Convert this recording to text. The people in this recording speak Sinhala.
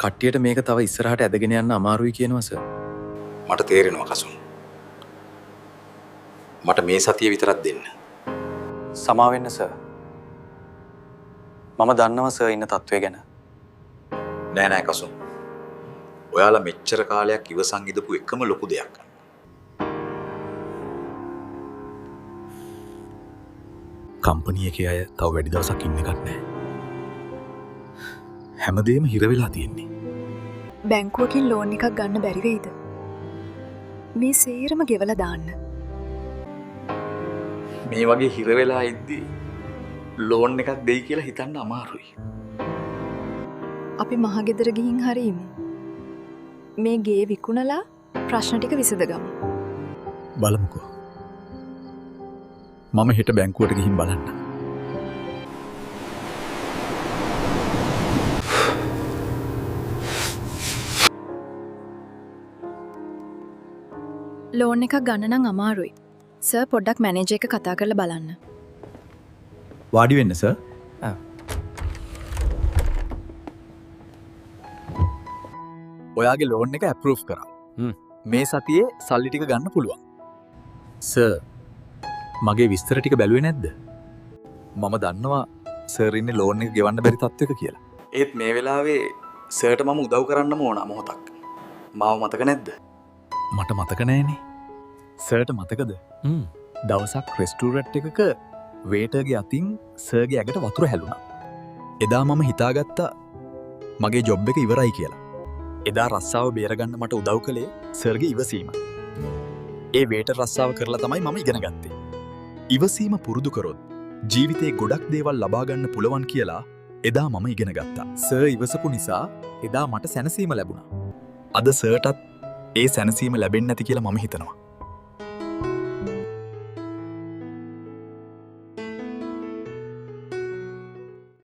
කට්ටියට මේක තව ඉස්සරහට ඇදගෙන යන්න අමාරුයි කියනවා සර්. මට තේරෙනවා කසුන්. මට මේ සතිය විතරක් දෙන්න. සමා වෙන්න සර්. මම දන්නවා සර් ඉන්න තත්ත්වය ගැන. නෑ කසුන්. ඔයාලා මෙච්චර කාලයක් ඉවසන් ඉදපු එකම ලොකු දෙයක්. කම්පැනි එකේ අය තව වැඩි දවසක් ඉන්න එකක් නෑ. හැමදේම හිර වෙලා තියෙන්නේ. බැංකුවකින් ලෝන් එකක් ගන්න බැරි වෙයිද? මේ සේරම ගෙවලා දාන්න. මේ වගේ හිර වෙලා ඉද්දි ලෝන් එකක් දෙයි කියලා හිතන්න අමාරුයි. අපි මහගෙදර ගිහින් හරි ඉමු. මේ ගේ විකුණලා ප්‍රශ්න ටික විසඳගමු. බලමුකෝ. මම හෙට බැංකුවට ගිහින් බලන්න. ලෝන් එකක් ගන්න නම් අමාරුයි. සර් පොඩ්ඩක් මැනේජර් එක කතා කරලා බලන්න. වාඩි වෙන්න සර්. ඔයාගේ ලෝන් එක ඇප්‍රූව් කරා. මේ සතියේ සල්ලි ටික ගන්න පුළුවන්. සර් මගේ විස්තර ටික බැලුවේ නැද්ද? මම දන්නවා සර් ඉන්නේ ලෝන් එක ගෙවන්න බැරි තත්ත්වයක කියලා. ඒත් මේ වෙලාවේ සර්ට මම උදව් කරන්නම ඕන මොහොතක්. මාව මතක නැද්ද? මට මතක නෑනේ. සර්ට මතකද? දවසක් රෙස්ටුරන්ට් එකක වේටර්ගේ අතින් සර්ගේ ඇඟට වතුර හැලුණා. එදා මම හිතාගත්තා මගේ ජොබ් එක ඉවරයි කියලා. එදා රස්සාව බේරගන්න මට උදව් කළේ සර්ගේ ඉවසීම. ඒ වේටර් රස්සාව කරලා තමයි මම ඉගෙන ගත්තේ. ඉවසීම පුරුදු කරොත් ජීවිතේ ගොඩක් දේවල් ලබා ගන්න පුළුවන් කියලා එදා මම ඉගෙන ගත්තා. සර් ඉවසපු නිසා එදා මට සැනසීම ලැබුණා. අද සර්ටත් ඒ සැනසීම ලැබෙන්නේ නැති කියලා මම හිතනවා.